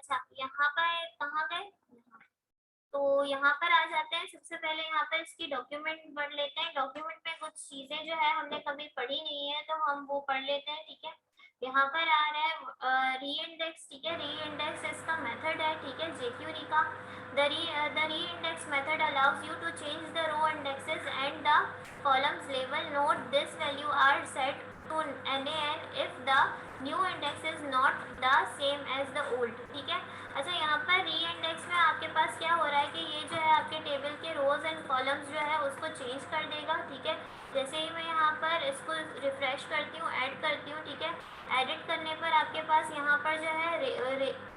अच्छा, यहाँ पर कहाँ गए? तो यहाँ पर आ जाते हैं। सबसे पहले यहाँ पर इसकी डॉक्यूमेंट पढ़ लेते हैं। डॉक्यूमेंट में कुछ चीजें जो है हमने कभी पढ़ी नहीं है तो हम वो पढ़ लेते हैं, ठीक है। यहाँ पर आ रहा है री इंडेक्स, ठीक है। री इंडेक्स इसका मेथड है, ठीक है, जेक्यूरी का। The reindex method allows you to change the row indexes and the columns level. Note this value are set to NaN if the new index is not the same as the old, ठीक है। अच्छा, यहाँ पर री index में आपके पास क्या हो रहा है कि ये जो है आपके टेबल के रोज एंड कॉलम्स जो है उसको चेंज कर देगा, ठीक है। जैसे ही मैं यहाँ पर इसको रिफ्रेश करती हूँ, ऐड करती हूँ, ठीक है। एडिट करने पर आपके पास यहाँ पर जो है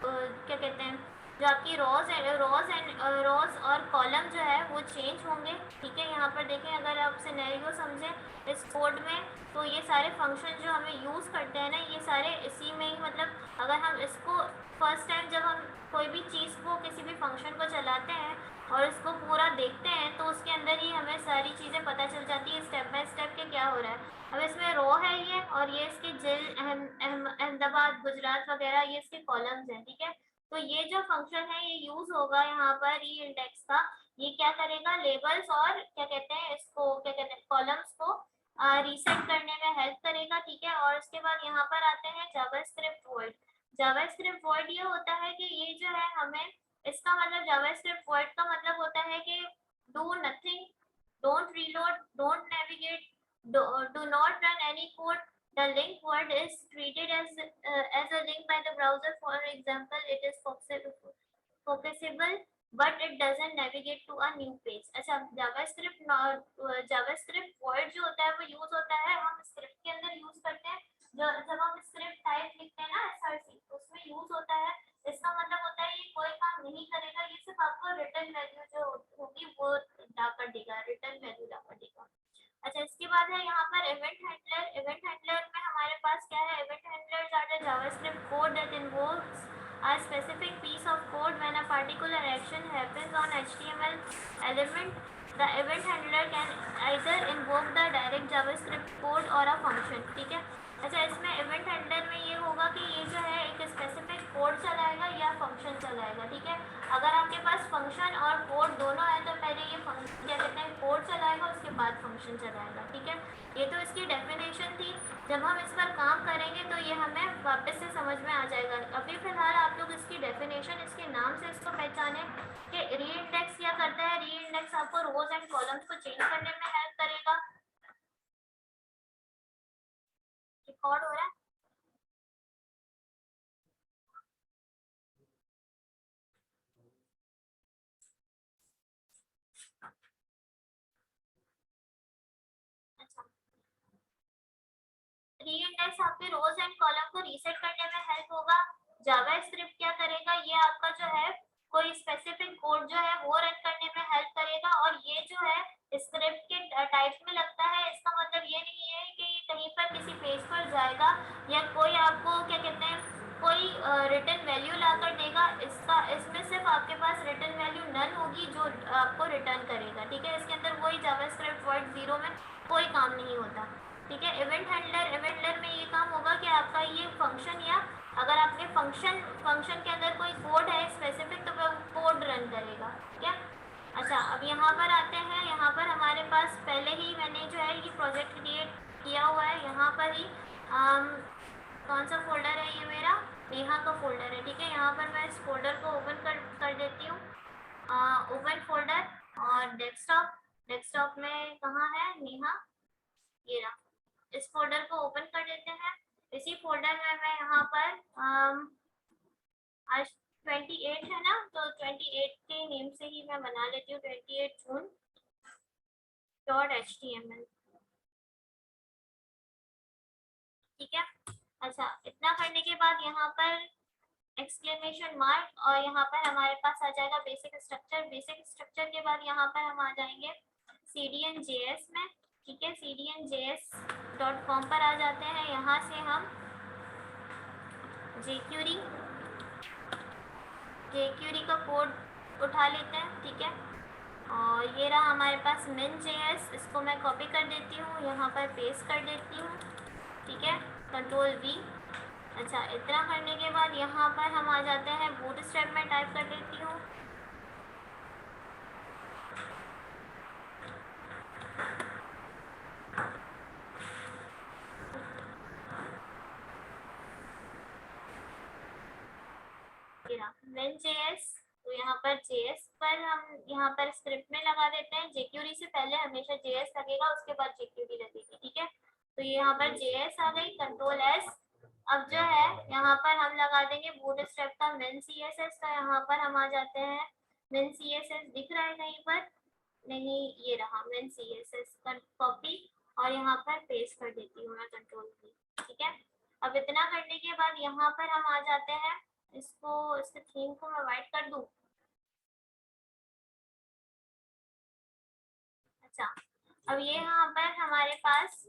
क्या कहते हैं, जो आपकी रोज और कॉलम जो है वो चेंज होंगे, ठीक है। यहाँ पर देखें, अगर आप सिनेरियो समझें इस कोड में, तो ये सारे फंक्शन जो हमें यूज़ करते हैं ना, ये सारे इसी में ही, मतलब अगर हम इसको फर्स्ट टाइम जब हम कोई भी चीज़ को, किसी भी फंक्शन को चलाते हैं और इसको पूरा देखते हैं, तो उसके अंदर ही हमें सारी चीज़ें पता चल जाती है स्टेप बाय स्टेप के क्या हो रहा है। अब इसमें रो है ये, और ये इसके जिल, अहमदाबाद, गुजरात वगैरह, ये इसके कॉलम्स हैं, ठीक है। तो ये जो फंक्शन है ये यूज होगा यहाँ पर री इंडेक्स का। ये क्या करेगा, लेबल्स और क्या कहते हैं इसको, क्या कहते हैं, कॉलम्स को रीसेट करने में हेल्प करेगा, ठीक है। और इसके बाद यहाँ पर आते हैं जावास्क्रिप्ट वर्ड। जावास्क्रिप्ट वर्ड ये होता है कि ये जो है हमें, इसका मतलब जावास्क्रिप्ट वर्ड का मतलब होता है कि do nothing, don't reload, don't navigate, do not run any code. The link word is treated as a link by the browser. For example, it is focusable, but it doesn't navigate to a new page. अच्छा, JavaScript word जो होता है वो use होता है, हम script के अंदर यूज करते हैं। जो जब हम स्क्रिप्ट टाइप लिखते हैं ना SRC, उसमें यूज होता है। इसका मतलब होता है ये कोई काम नहीं करेगा, ये सिर्फ आपको रिटर्न वैल्यू जो होगी वो ला कर देगा, रिटर्न वैल्यू ला कर देगा। अच्छा, इसके बाद है यहाँ पर इवेंट हैंडलर। इवेंट हैंडलर में हमारे पास क्या है, event handlers are the JavaScript code that invokes a specific piece of code when a particular action happens on HTML element. The event handler can either invoke the direct JavaScript code or a function, ठीक है। अच्छा, इसमें event handler में ये होगा कि ये जो है एक स्पेसिफिक कोड चलाएगा या फंक्शन चलाएगा, ठीक है। अगर आपके पास फंक्शन और कोड दोनों है तो पहले ये क्या कहते हैं, कोड चलाएगा, उसके बाद फंक्शन चलाएगा, ठीक है। ये तो इसकी डेफिनेशन थी। जब हम इस पर काम करेंगे तो ये हमें वापस से समझ में आ जाएगा। अभी फिलहाल आप लोग इसकी डेफिनेशन, इसके नाम से इसको पहचाने कि री इंडेक्स क्या करता है। री इंडेक्स आपको रोज एंड कॉलम्स को चेंज करने में हेल्प करेगा। रिकॉर्ड हो रहा है? अच्छा, री इंडेक्स आपके रोज एंड कॉलम को रीसेट करने में हेल्प होगा। जावास्क्रिप्ट क्या करेगा, ये आपका जो है कोई स्पेसिफिक कोड जो है वो रन करने में हेल्प करेगा। और ये जो है स्क्रिप्ट के टाइप में लगता है। इसका मतलब ये नहीं है कि ये कहीं पर किसी पेज पर जाएगा या कोई आपको क्या कहते हैं, कोई रिटर्न वैल्यू ला कर देगा। इसमें सिर्फ आपके पास रिटर्न वैल्यू नन होगी जो आपको रिटर्न करेगा, ठीक है। इसके अंदर वही जावास्क्रिप्ट वर्ड 0 में कोई काम नहीं होता, ठीक है। इवेंट हैंडलर में ये काम होगा कि आपका ये फंक्शन, या अगर आपने फंक्शन के अंदर कोई कोड है स्पेसिफिक तो वह कोड रन करेगा, ठीक है। अच्छा, अब यहाँ पर आते हैं। यहाँ पर हमारे पास पहले ही मैंने जो है ये प्रोजेक्ट क्रिएट किया हुआ है। यहाँ पर ही कौन सा फोल्डर है, ये मेरा नेहा का फोल्डर है, ठीक है। यहाँ पर मैं इस फोल्डर को ओपन कर देती हूँ। ओपन फोल्डर और डेस्कटॉप में कहाँ है नेहा, ये रहा। इस फोल्डर को ओपन कर देते हैं। इसी फोल्डर में मैं यहाँ पर आज 28 है ना, तो 28 के नेम से ही मैं बना लेती हूँ 28 जून .html, ठीक है। अच्छा, इतना करने के बाद यहाँ पर एक्सक्लेमेशन मार्क, और यहाँ पर हमारे पास आ जाएगा बेसिक स्ट्रक्चर। बेसिक स्ट्रक्चर के बाद यहाँ पर हम आ जाएंगे CDN.js में, ठीक है। CDNJS.com पर आ जाते हैं। यहाँ से हम jQuery का कोड उठा लेते हैं, ठीक है। और ये रहा हमारे पास min.js, इसको मैं कॉपी कर देती हूँ, यहाँ पर पेस्ट कर देती हूँ, ठीक है। Ctrl V, अच्छा, इतना करने के बाद यहाँ पर हम आ जाते हैं बूटस्ट्रैप में टाइप कर देती हूँ। Vue.js, तो यहाँ पर JS पर हम यहाँ पर स्क्रिप्ट में लगा देते हैं। jQuery से पहले हमेशा JS लगेगा, उसके बाद jQuery लगेगी, ठीक है। तो ये यहाँ पर JS आ गई, कंट्रोल S। अब जो है यहाँ पर हम लगा देंगे बूटस्ट्रैप का min CSS, तो यहाँ पर हम आ जाते हैं। min CSS दिख रहा है कहीं पर? नहीं, ये रहा min CSS का कॉपी, और यहाँ पर पेस्ट कर देती हूँ मैं, कंट्रोल की, ठीक है। अब इतना करने के बाद यहाँ पर हम आ जाते हैं, इसके थीम को मैं वाइट कर दूं। अच्छा, अब ये यहाँ पर हमारे पास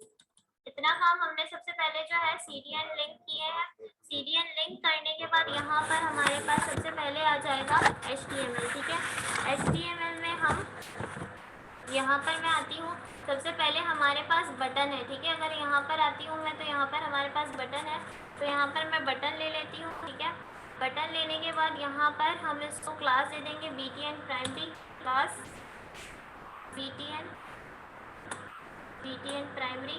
इतना काम हमने सबसे पहले जो है CDN लिंक किए हैं। CDN लिंक करने के बाद यहाँ पर हमारे पास सबसे पहले आ जाएगा HTML, ठीक है। HTML में हम यहाँ पर मैं आती हूँ, सबसे पहले हमारे पास बटन है, ठीक है। अगर यहाँ पर आती हूँ मैं, तो यहाँ पर हमारे पास बटन है, तो यहाँ पर मैं बटन ले लेती हूँ, ठीक है। बटन लेने के बाद यहाँ पर हम इसको क्लास दे देंगे BTN primary class, BTN primary,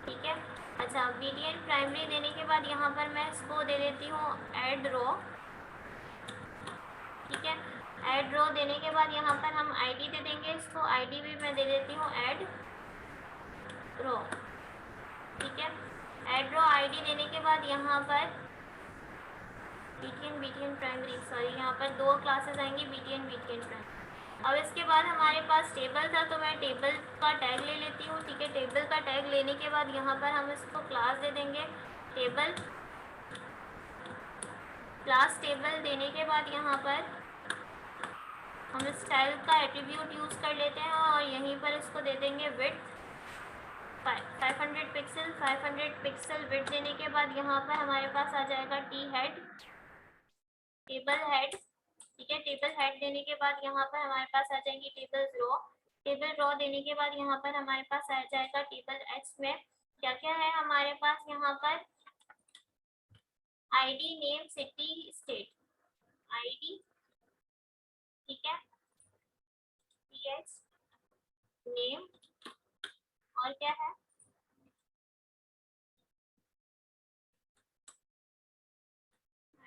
ठीक है। अच्छा, BTN प्राइमरी देने के बाद यहाँ पर मैं इसको दे देती हूँ ऐड रो, ठीक है। ऐड रो देने के बाद यहाँ पर हम ID दे देंगे इसको, ID भी मैं दे देती हूँ ऐड रो, ठीक है। ऐड रो ID देने के बाद यहाँ पर BTN प्राइमरी, सॉरी, यहाँ पर दो क्लासेस आएंगी, BTN प्राइमरी। अब इसके बाद हमारे पास टेबल था, तो मैं टेबल का टैग ले लेती हूँ, ठीक है। टेबल का टैग लेने के बाद यहाँ पर हम इसको क्लास दे देंगे टेबल, क्लास टेबल देने के बाद यहाँ पर हम स्टाइल का एट्रीब्यूट यूज़ कर लेते हैं, और यहीं पर इसको दे देंगे विड्थ 500 पिक्सल। 500 पिक्सल विड्थ देने के बाद यहाँ पर हमारे पास आ जाएगा हेड, टेबल हेड, ठीक है। टेबल हेड देने के बाद यहाँ पर हमारे पास आ जाएंगी टेबल रो। टेबल रो देने के बाद यहाँ पर हमारे पास आ जाएगा टेबल एच में क्या क्या है हमारे पास यहाँ पर, ID name city state, ID, ठीक है, PH नेम, और क्या है,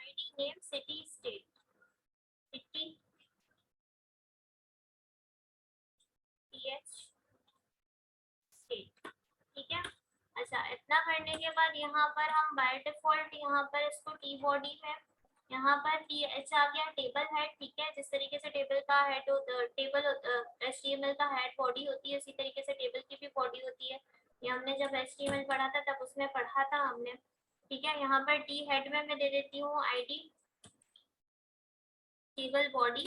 ID name city state, city PH state, ठीक है। अच्छा, इतना करने के बाद यहाँ पर हम बाय डिफॉल्ट यहाँ पर इसको टी बॉडी में यहाँ पर TH आ गया, टेबल हेड, ठीक है। जिस तरीके से टेबल का हेड टेबल HTML का हेड बॉडी होती है, उसी तरीके से टेबल की भी बॉडी होती है। ये हमने जब HTML पढ़ा था तब उसमें पढ़ा था हमने, ठीक है। यहाँ पर टी हेड में मैं दे देती हूँ ID table body.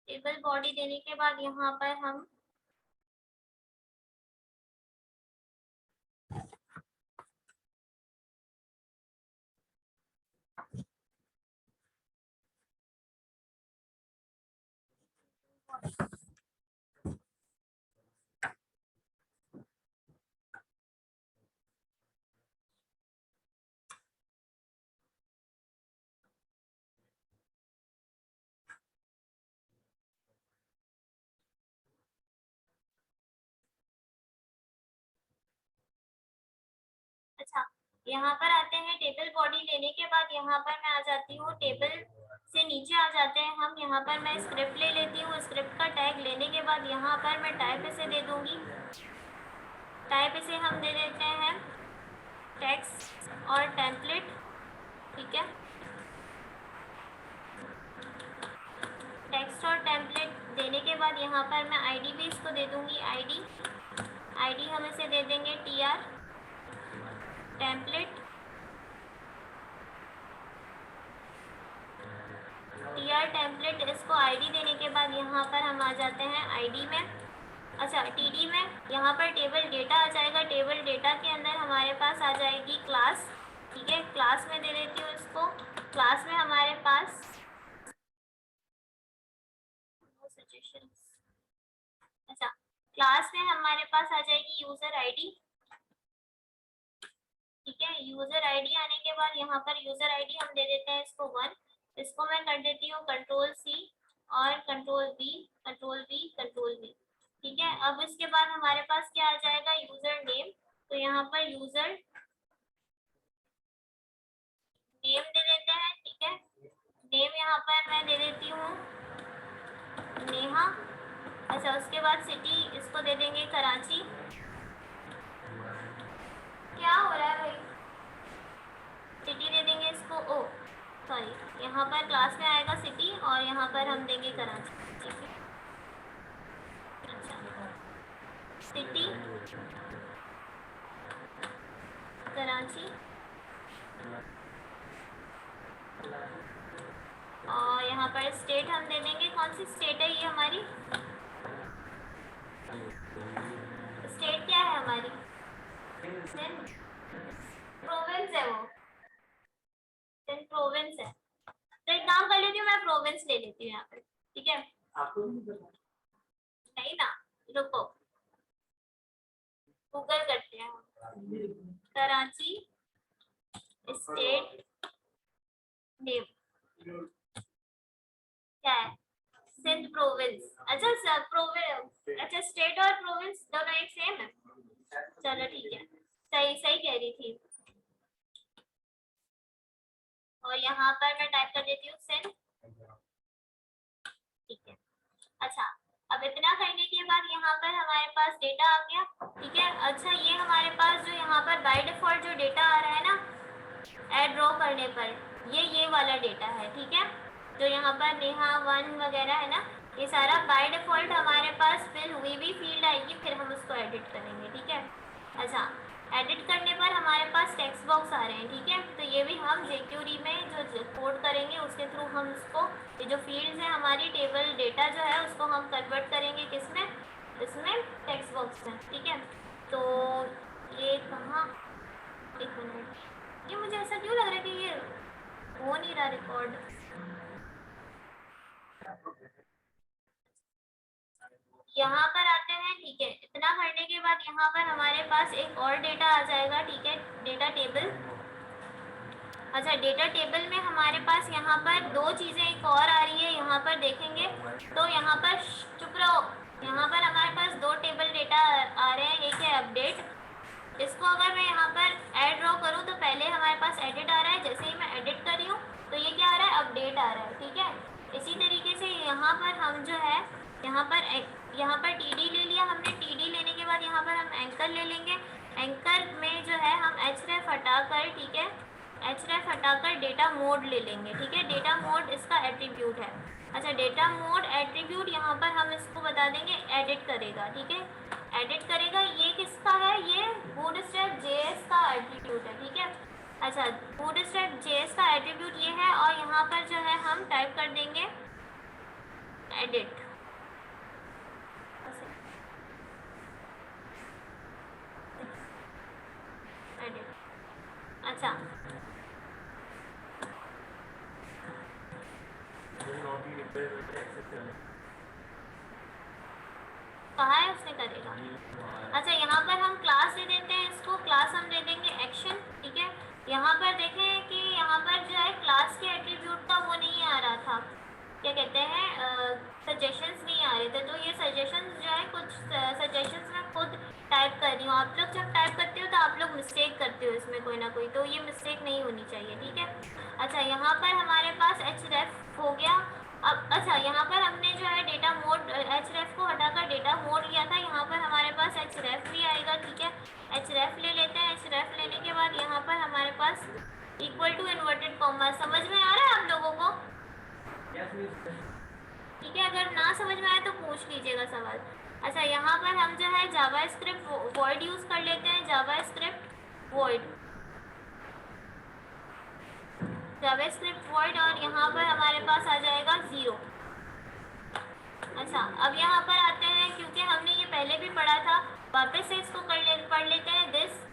Table body देने के बाद यहाँ पर हम अच्छा, यहाँ पर आते हैं टेबल बॉडी लेने के बाद यहाँ पर मैं आ जाती हूँ टेबल से नीचे आ जाते हैं हम। यहाँ पर मैं स्क्रिप्ट ले लेती हूँ, स्क्रिप्ट का टैग लेने के बाद यहाँ पर मैं टाइप इसे दे दूंगी, टाइप इसे हम दे देते हैं टेक्स्ट और टेम्पलेट, ठीक है। टेक्स्ट और टेम्पलेट देने के बाद यहाँ पर मैं ID भी इसको दे दूंगी, ID हम इसे दे देंगे TR टेम्पलेट, TR टेम्पलेट। इसको ID देने के बाद यहाँ पर हम आ जाते हैं ID में, अच्छा TD में। यहाँ पर टेबल डेटा आ जाएगा, टेबल डेटा के अंदर हमारे पास आ जाएगी क्लास, ठीक है। क्लास में दे देती हूँ इसको, क्लास में हमारे पास अच्छा, क्लास में हमारे पास आ जाएगी यूजर ID, ठीक है। यूजर आईडी आने के बाद यहाँ पर यूजर आईडी हम दे देते हैं इसको 1, इसको मैं कर देती हूँ कंट्रोल सी और control we, control we, control we. ठीक है। अब इसके बाद हमारे पास क्या आ जाएगा, यूजर नेम। तो यहाँ पर यूजर नेम दे देते हैं। ठीक है। नेम यहाँ पर मैं दे देती हूँ नेहा। अच्छा, उसके बाद सिटी इसको दे देंगे कराची। क्या हो रहा है भाई, सिटी दे देंगे इसको, ओ सॉरी, यहाँ पर क्लास में आएगा सिटी और यहाँ पर हम देंगे कराची। ठीक है। अच्छा, सिटी कराची और यहाँ पर स्टेट हम दे देंगे, कौन सी स्टेट है ये हमारी, स्टेट क्या है हमारी, प्रोविंस है वो, प्रोविंस है। तो एक काम कर लेती हूँ, मैं प्रोविंस ले लेती हूँ यहाँ पे। ठीक है। आपको नहीं ना, रुको गूगल करते हैं। कराची स्टेट नेम क्या है, सिंध प्रोविंस। अच्छा सर, प्रोविंस, अच्छा स्टेट और प्रोविंस दोनों एक सेम है। चलो ठीक है, सही सही कह रही थी। और यहाँ पर मैं टाइप कर देती हूँ सिंध। ठीक है। अच्छा, अब इतना करने के बाद यहाँ पर हमारे पास डेटा आ गया। ठीक है। अच्छा, ये हमारे पास जो यहाँ पर बाय डिफॉल्ट जो डेटा आ रहा है ना ऐड ड्रॉ करने पर, ये वाला डेटा है। ठीक है। जो यहाँ पर नेहा 1 वगैरह है ना, ये सारा बाय डिफॉल्ट हमारे पास फिल हुई भी फील्ड आएगी, फिर हम उसको एडिट करेंगे। ठीक है। अच्छा, एडिट करने पर हमारे पास टेक्स्ट बॉक्स आ रहे हैं। ठीक है। तो ये भी हम jQuery में जो कोड करेंगे उसके थ्रू हम उसको, ये जो फील्ड्स है हमारी टेबल डेटा जो है उसको हम कन्वर्ट करेंगे किसमें, इसमें टेक्स्ट बॉक्स में। ठीक है। तो ये कहाँ, एक मिनट, ये मुझे ऐसा क्यों लग रहा है कि ये हो नहीं रहा रिकॉर्ड। यहाँ पर आते हैं। ठीक है। इतना करने के बाद यहाँ पर हमारे पास एक और डेटा आ जाएगा। ठीक है, डेटा टेबल। अच्छा, डेटा टेबल में हमारे पास यहाँ पर दो चीजें एक और आ रही है, यहाँ पर देखेंगे तो यहाँ पर, चुप रहो, यहाँ पर हमारे पास दो टेबल डेटा आ रहे हैं। एक है अपडेट, इसको अगर मैं यहाँ पर ऐड ड्रॉ करूँ तो पहले हमारे पास एडिट आ रहा है, जैसे ही मैं एडिट कर रही हूँ तो ये क्या आ रहा है, अपडेट आ रहा है। ठीक है। इसी तरीके से यहाँ पर हम जो है यहाँ पर टीडी ले लिया हमने, टीडी लेने के बाद यहाँ पर हम एंकर ले लेंगे। एंकर में जो है हम href हटाकर, ठीक है, href हटाकर डेटा मोड ले लेंगे। ठीक है। डेटा मोड इसका एट्रीब्यूट है। अच्छा, डेटा मोड एट्रीब्यूट यहाँ पर हम इसको बता देंगे एडिट करेगा। ठीक है, एडिट करेगा। ये किसका है, ये बूटस्ट्रैप जेएस का एट्रीब्यूट है। ठीक है। अच्छा, बूटस्ट्रैप जेएस का एट्रीब्यूट ये है और यहाँ पर जो है हम टाइप कर देंगे एडिट। अच्छा, कहाँ है, उसने करेगा। अच्छा, यहाँ पर हम क्लास दे देते हैं, इसको क्लास हम दे देंगे एक्शन। ठीक है। यहाँ पर देखें कि यहाँ पर जो है क्लास के एट्रीब्यूट का वो नहीं आ रहा था, क्या कहते हैं, सजेशंस नहीं आ रहे थे। तो ये सजेशंस जो है, कुछ सजेशंस मैं खुद टाइप कर रही हूँ। आप लोग जब टाइप करते हो तो आप लोग मिस्टेक करते हो इसमें कोई ना कोई, तो ये मिस्टेक नहीं होनी चाहिए। ठीक है। अच्छा, यहाँ पर हमारे पास href हो गया। अब अच्छा, यहाँ पर हमने जो है डेटा मोड, href को हटाकर डेटा मोड लिया था, यहाँ पर हमारे पास href भी आएगा। ठीक है। href ले लेते हैं। href लेने के बाद यहाँ पर हमारे पास इक्वल टू इन्वर्टेड कॉमा, समझ में आ रहा है आप लोगों को? ठीक है, अगर ना समझ में आए तो पूछ लीजिएगा सवाल। अच्छा, यहाँ पर हम जो है जावास्क्रिप्ट वॉइड यूज कर लेते हैं, जावास्क्रिप्ट वॉइड, जावास्क्रिप्ट वॉइड, और यहाँ पर हमारे पास आ जाएगा 0। अच्छा, अब यहाँ पर आते हैं, क्योंकि हमने ये पहले भी पढ़ा था, वापस से इसको पढ़ लेते हैं। दिस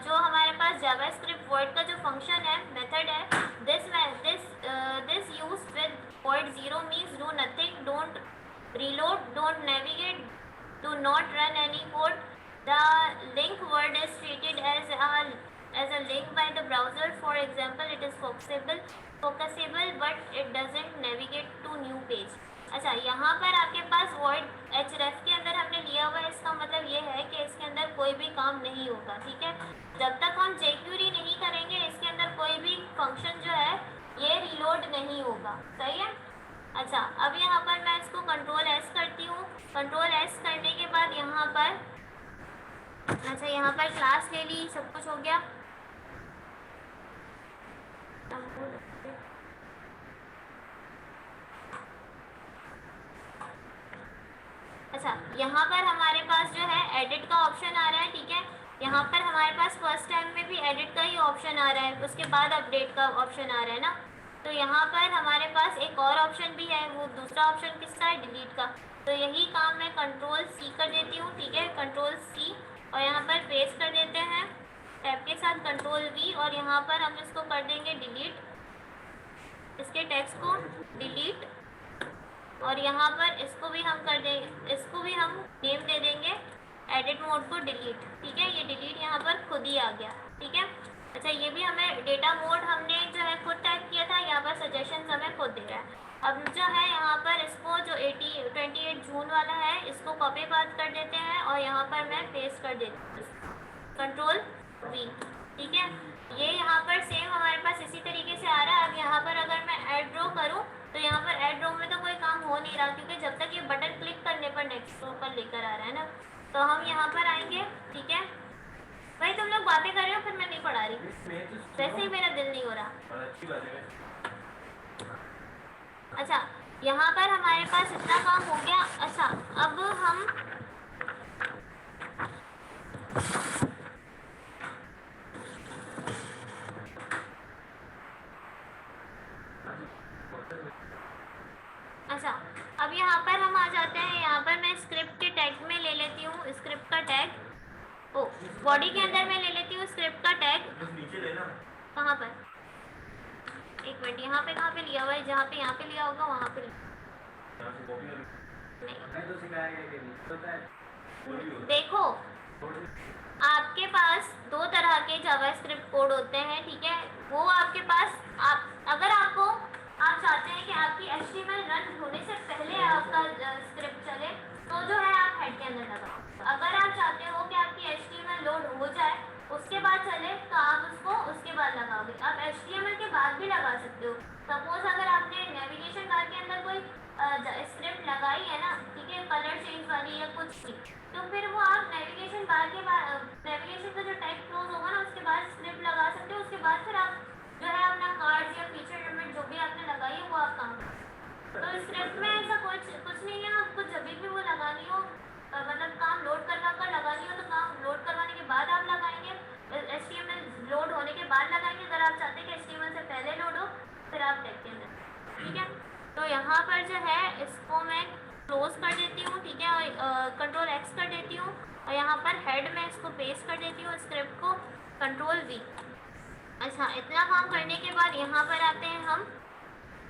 जो हमारे पास जावास्क्रिप्ट वॉइड का जो फंक्शन है, मेथड है, this use with void 0 means do nothing, don't reload, don't navigate, do not run any code. The link word is treated as a as a link by the browser. For example, it is focusable but it doesn't navigate to new page. अच्छा, यहाँ पर आपके पास void href के अंदर हमने लिया हुआ है, इसका मतलब ये है कि इसके अंदर कोई भी काम नहीं होगा, ठीक है। जब तक हम jQuery नहीं करेंगे इसके अंदर कोई भी फंक्शन जो है ये रिलोड नहीं होगा, सही है। अच्छा, अब यहाँ पर मैं इसको कंट्रोल एस करती हूँ। कंट्रोल एस करने के बाद यहाँ पर, अच्छा यहाँ पर क्लास ले ली, सब कुछ हो गया। अच्छा, यहाँ पर हमारे पास जो है एडिट का ऑप्शन आ रहा है, ठीक है। यहाँ पर हमारे पास फर्स्ट टाइम में भी एडिट का ही ऑप्शन आ रहा है, उसके बाद अपडेट का ऑप्शन आ रहा है ना। तो यहाँ पर हमारे पास एक और ऑप्शन भी है, वो दूसरा ऑप्शन किसका है, डिलीट का। तो यही काम मैं कंट्रोल सी कर देती हूँ, ठीक है, कंट्रोल सी, और यहाँ पर पेस्ट कर देते हैं टैब के साथ कंट्रोल वी, और यहाँ पर हम इसको कर देंगे डिलीट, इसके टेक्स्ट को डिलीट, और यहाँ पर इसको भी हम कर देंगे, इसको भी हम नेम दे देंगे एडिट मोड को डिलीट, ठीक है। ये डिलीट यहाँ पर खुद ही आ गया, ठीक है। अच्छा, ये भी हमें डेटा मोड हमने जो है खुद टाइप किया था, यहाँ पर सजेशन हमें खुद दे रहा है। अब जो है यहाँ पर इसको जो 28 जून वाला है इसको कॉपी बात कर देते हैं, और यहाँ पर मैं पेस्ट कर देती हूँ कंट्रोल वी, ठीक है। ये यहाँ पर सेम हमारे पास इसी तरीके से आ रहा है। अब यहाँ पर अगर मैं ऐड ड्रॉ करूँ तो यहाँ पर ऐड ड्रॉ में तो कोई काम हो नहीं रहा, क्योंकि जब तक ये बटन क्लिक करने पर नेक्स्ट रो पर लेकर आ रहा है ना। तो हम यहाँ पर आएंगे, ठीक है। भाई तुम लोग बातें कर रहे हो, फिर मैं नहीं पढ़ा रही, वैसे ही मेरा दिल नहीं हो रहा। अच्छा, यहाँ पर हमारे पास इतना काम हो गया। अच्छा, अब हम अच्छा, अब यहाँ पर हम आ जाते हैं। यहाँ पर मैं स्क्रिप्ट के टैग में ले लेती हूँ स्क्रिप्ट का टैग, ओ बॉडी के अंदर मैं ले लेती हूँ स्क्रिप्ट का टैग। कहाँ पर, एक मिनट, यहाँ पे कहाँ पे लिया हुआ है, जहाँ पे यहाँ पे लिया होगा वहाँ पे देखो, आपके पास दो तरह के जावास्क्रिप्ट कोड होते हैं, ठीक है। वो आपके पास, आप अगर आपको आप चाहते हैं कि आपकी HTML रन होने से पहले आपका स्क्रिप्ट चले, तो जो है आप हेड के अंदर लगाओ। अगर आप चाहते हो कि आपकी HTML लोड हो जाए उसके बाद चले, तो आप उसको उसके बाद लगाओगे। आप HTML के बाद भी लगा सकते हो। सपोज अगर आपने नेविगेशन बार के अंदर कोई स्क्रिप्ट लगाई है ना, ठीक है, कलर चेंज वाली या कुछ भी, तो फिर वो आप नेविगेशन बार के बाद, नेविगेशन का जो टैग क्लोज होगा ना उसके बाद स्क्रिप्ट लगा सकते हो। उसके बाद फिर आप जो है अपना कार्ड या फीचर एलिमेंट जो भी आपने लगाई है वो आप काम करो। तो स्क्रिप्ट में ऐसा कुछ नहीं है, आपको जब भी वो लगानी हो, मतलब काम लोड करवा कर लगानी हो तो काम लोड करवाने के बाद आप लगाएंगे, HTML लोड होने के बाद लगाएंगे। अगर आप चाहते हैं कि HTML से पहले लोड हो फिर आप टैग के अंदर, ठीक है। तो यहाँ पर जो है इसको मैं क्लोज कर देती हूँ, ठीक है, और कंट्रोल एक्स कर देती हूँ, और यहाँ पर हेड में इसको पेस्ट कर देती हूँ स्क्रिप्ट को, कंट्रोल वी। अच्छा, इतना काम करने के बाद यहाँ पर आते हैं हम।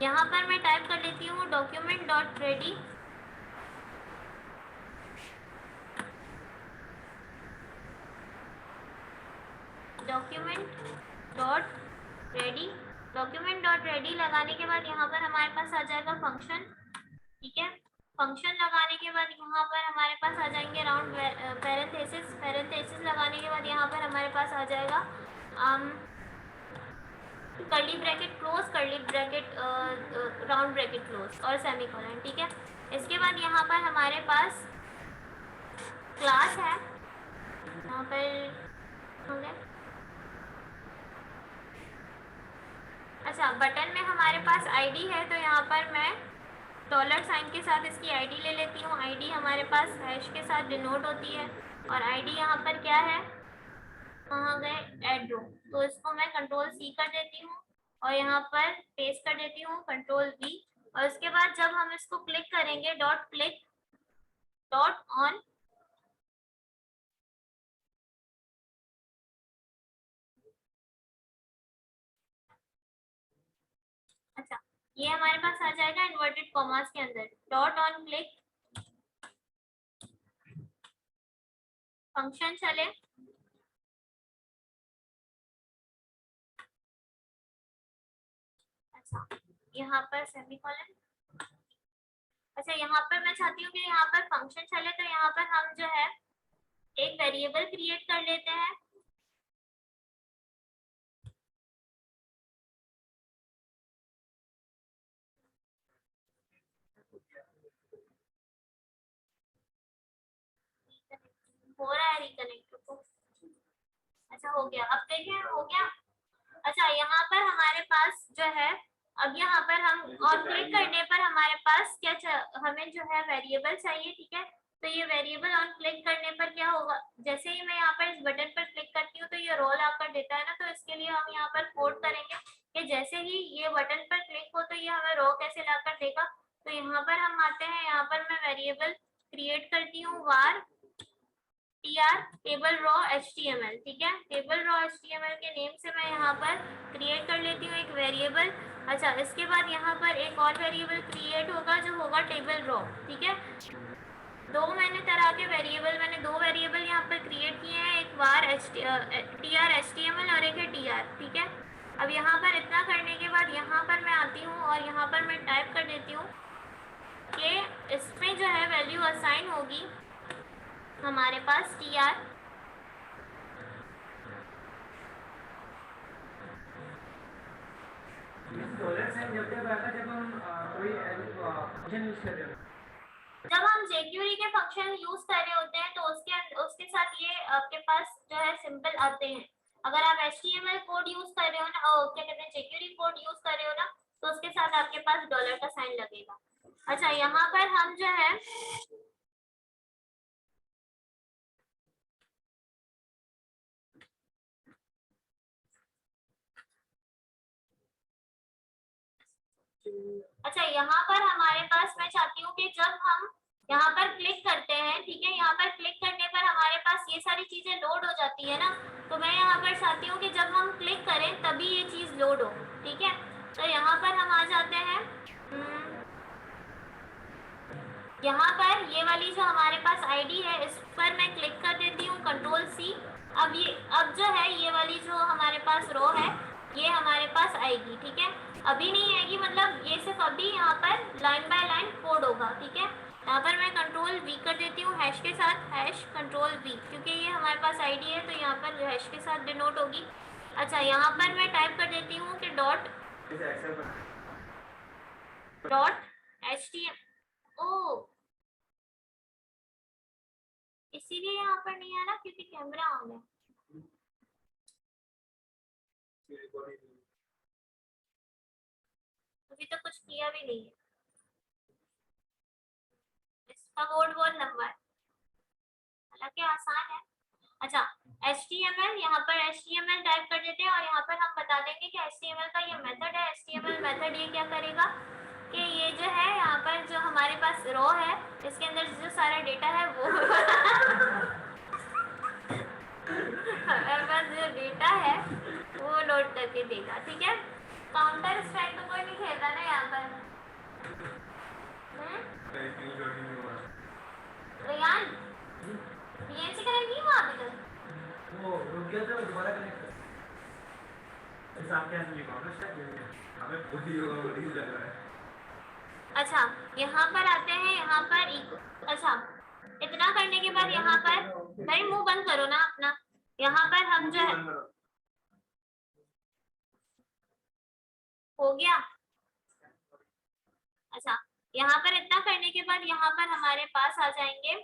यहाँ पर मैं टाइप कर लेती हूँ document dot ready, document dot ready लगाने के बाद यहाँ पर हमारे पास आ जाएगा फंक्शन, ठीक है। फंक्शन लगाने के बाद यहाँ पर हमारे पास आ जाएंगे राउंड पैरेंथेसिस लगाने के बाद यहाँ पर हमारे पास आ जाएगा curly bracket close, curly bracket round bracket close और सेमीकोलन, ठीक है। इसके बाद यहाँ पर हमारे पास क्लास है, यहाँ पर होंगे। अच्छा, बटन में हमारे पास आईडी है, तो यहाँ पर मैं डॉलर साइन के साथ इसकी आईडी ले लेती हूँ। आईडी हमारे पास हैश के साथ डिनोट होती है, और आईडी यहाँ पर क्या है, कहाँ गए, एड रो। तो इसको मैं कंट्रोल सी कर देती हूँ और यहाँ पर पेस्ट कर देती हूँ कंट्रोल वी, और उसके बाद जब हम इसको क्लिक करेंगे डॉट क्लिक डॉट ऑन, अच्छा ये हमारे पास आ जाएगा इन्वर्टेड कॉमास के अंदर, डॉट ऑन क्लिक फंक्शन चले, अच्छा, यहाँ पर सेमीकोलन। अच्छा, यहाँ पर मैं चाहती हूँ कि यहाँ पर फंक्शन चले, तो यहाँ पर हम जो है एक वेरिएबल क्रिएट कर लेते हैं। हो रहा है रिकनेक्ट को। अच्छा, हो गया, अब देखें हो गया। अच्छा, यहाँ पर हमारे पास जो है, अब यहाँ पर हम और क्लिक करने पर हमारे पास क्या हमें जो है वेरिएबल चाहिए, ठीक है। तो ये वेरिएबल ऑन क्लिक करने पर क्या होगा, जैसे ही मैं यहाँ पर इस बटन पर क्लिक करती हूँ तो ये रोल आकर देता है ना, तो इसके लिए हम यहाँ पर कोड करेंगे कि जैसे ही ये बटन पर क्लिक हो तो ये हमें रो कैसे लाकर देगा। तो यहाँ पर हम आते हैं, यहाँ पर मैं वेरिएबल क्रिएट करती हूँ var tr table row html, ठीक है। टेबल रो html के नेम से मैं यहाँ पर क्रिएट कर लेती हूँ एक वेरिएबल। अच्छा, इसके बाद यहाँ पर एक और वेरिएबल क्रिएट होगा जो होगा टेबल रो, ठीक है। दो मैंने दो वेरिएबल यहाँ पर क्रिएट किए हैं, एक var tr html और एक है tr, ठीक है। अब यहाँ पर इतना करने के बाद यहाँ पर मैं आती हूँ और यहाँ पर मैं टाइप कर देती हूँ कि इसमें जो है वैल्यू असाइन होगी हमारे पास tr, जब हम jQuery के फंक्शन यूज कर रहे होते हैं तो उसके साथ ये आपके पास जो है सिंबल आते हैं। अगर आप HTML कोड यूज कर रहे हो ना, क्या कहते हैं, jQuery कोड यूज कर रहे हो ना, तो उसके साथ आपके पास डॉलर का साइन लगेगा। अच्छा, यहाँ पर हम जो है अच्छा, यहाँ पर हमारे पास मैं चाहती हूँ कि जब हम यहाँ पर क्लिक करते हैं, ठीक है, यहाँ पर क्लिक करने पर हमारे पास ये सारी चीजें लोड हो जाती है ना, तो मैं यहाँ पर चाहती हूँ कि जब हम क्लिक करें तभी ये चीज लोड हो, ठीक है। तो यहाँ पर हम आ जाते हैं, यहाँ पर ये वाली जो हमारे पास आईडी है इस पर मैं क्लिक कर देती हूँ, कंट्रोल सी। अब जो है ये वाली जो हमारे पास रो है ये हमारे पास आएगी, ठीक है। अभी नहीं आएगी, मतलब ये सिर्फ अभी यहाँ पर लाइन बाय लाइन कोड होगा, ठीक है। यहाँ पर मैं कंट्रोल वी कर देती हूँ हैश के साथ, हैश कंट्रोल वी, क्योंकि ये हमारे पास आईडी है तो यहाँ पर हैश के साथ डिनोट होगी। अच्छा, यहाँ पर मैं टाइप कर देती हूँ कि डॉट html, ओ इसीलिए यहाँ पर नहीं आ रहा क्योंकि कैमरा ऑन है। अभी तो कुछ किया भी नहीं है, इसका कोड बहुत लंबा है, हालांकि आसान है। अच्छा, HTML, यहाँ पर HTML टाइप कर देते हैं और यहाँ पर हम बता देंगे कि HTML का ये मेथड है। HTML मेथड ये क्या करेगा कि ये जो है यहाँ पर जो हमारे पास रो है इसके अंदर जो सारा डेटा है वो हमारे पास जो डेटा है वो लोड करके देगा, ठीक है। काउंटर स्ट्राइक तो कोई नहीं खेलता ना यहाँ पर। रेयान पीएनसी कनेक्ट नहीं हुआ अभी तक, वो रुक गया था, दोबारा कनेक्ट कर साथ में लिखा ना शायद हमें पूरी लग रहा है। अच्छा, यहाँ पर आते हैं, यहाँ पर अच्छा, इतना करने के बाद यहाँ पर भाई मुंह बंद करो ना अपना। यहाँ पर हम जो है हो गया। अच्छा, यहाँ पर इतना करने के बाद यहाँ पर हमारे पास आ जाएंगे,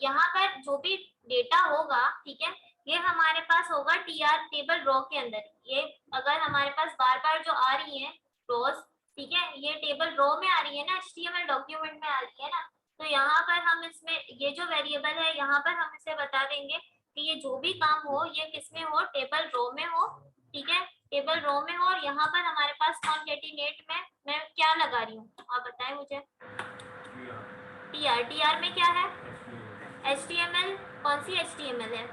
यहाँ पर जो भी डेटा होगा, ठीक है, ये हमारे पास होगा tr टेबल रो के अंदर। ये अगर हमारे पास बार बार जो आ रही है रोज, ठीक है, ये टेबल रो में आ रही है ना, HTML डॉक्यूमेंट में आ रही है ना, तो यहाँ पर हम इसमें ये जो वेरिएबल है यहाँ पर हम इसे बता देंगे कि ये जो भी काम हो ये किसमें हो, टेबल रो में हो, ठीक है, टेबल रो में हो। और यहाँ पर हमारे पास कॉन्केटिनेट में मैं क्या लगा रही हूँ, आप बताएं मुझे। tr में क्या है, HTML, कौन सी HTML है,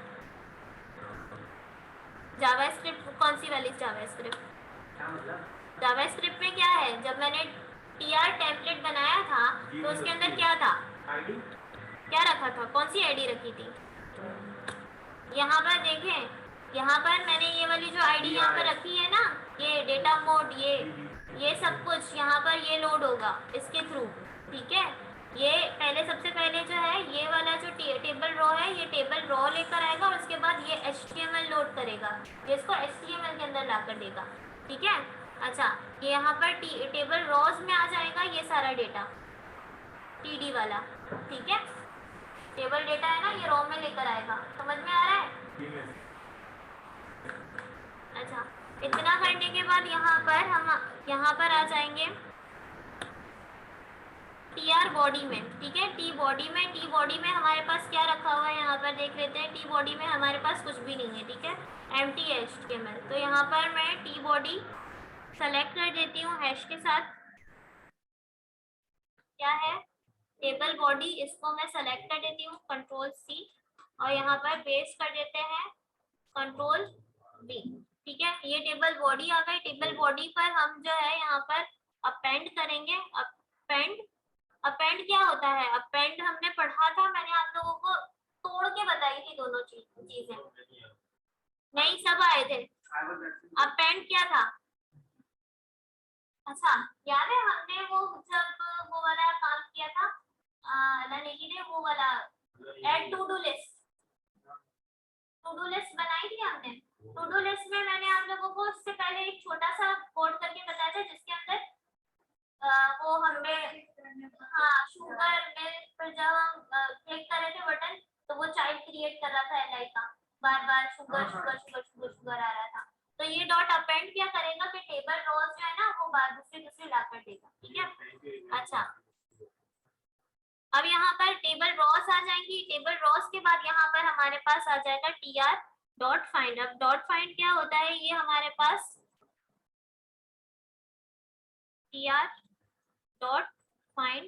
जावास्क्रिप्ट, कौन सी वाली जावास्क्रिप्ट, जावास्क्रिप्ट में क्या है, जब मैंने tr टेम्पलेट बनाया था तो उसके अंदर क्या था, क्या रखा था, कौन सी आईडी रखी थी, यहाँ पर देखें यहाँ पर मैंने ये वाली जो आईडी यहाँ पर रखी है ना, ये डेटा मोड, ये सब कुछ यहाँ पर ये लोड होगा इसके थ्रू, ठीक है। ये पहले सबसे पहले जो है ये वाला जो टेबल रॉ है, ये टेबल रॉ लेकर आएगा और उसके बाद ये HTML लोड करेगा, ये इसको HTML के अंदर ला कर देगा, ठीक है। अच्छा, ये यहाँ पर टेबल रॉज में आ जाएगा ये सारा डेटा, TD वाला, ठीक है। टेबल डेटा है ना, ये रॉ में लेकर आएगा, समझ में आ रहा है? अच्छा, इतना करने के बाद यहाँ पर हम यहाँ पर आ जाएंगे TR बॉडी में, ठीक है। टी बॉडी में हमारे पास क्या रखा हुआ है यहाँ पर देख लेते हैं। टी बॉडी में हमारे पास कुछ भी नहीं है, ठीक है, empty HTML। तो यहाँ पर मैं टी बॉडी सेलेक्ट कर देती हूँ हैश के साथ, क्या है टेबल बॉडी, इसको मैं सेलेक्ट कर देती हूँ Ctrl+C और यहाँ पर पेस्ट कर देते हैं Ctrl+V, ठीक है। ये टेबल बॉडी आ गई। टेबल बॉडी पर हम जो है यहाँ पर अपेंड करेंगे। अपेंड क्या होता है? अपेंड हमने पढ़ा था, मैंने आप लोगों को तोड़ के बताई थी दोनों चीजें, नहीं सब आए थे। अपेंड क्या था? अच्छा, याद है हमने वो जब वो वाला काम किया था लनेकी ने, वो वाला ऐड टू डू लिस्ट बनाई थी हमने। टू डू लिस्ट में मैंने आप लोगों को उससे पहले एक छोटा सा कोड करके बताया था जिसके अंदर वो हमने शुगर मिल्क पर जब हम क्लिक कर रहे थे बटन, तो वो चाइल्ड क्रिएट कर रहा था LI का, बार बार शुगर आ रहा था। तो ये डॉट अपेंड क्या करेगा कि टेबल रोज जो है ना वो बार दूसरे ला कर देगा, ठीक है। अच्छा, अब यहाँ पर टेबल रॉस आ जाएंगी। टेबल रॉस के बाद यहाँ पर हमारे पास आ जाएगा TR डॉट फाइंड। अब डॉट फाइंड क्या होता है? ये हमारे पास TR dot find,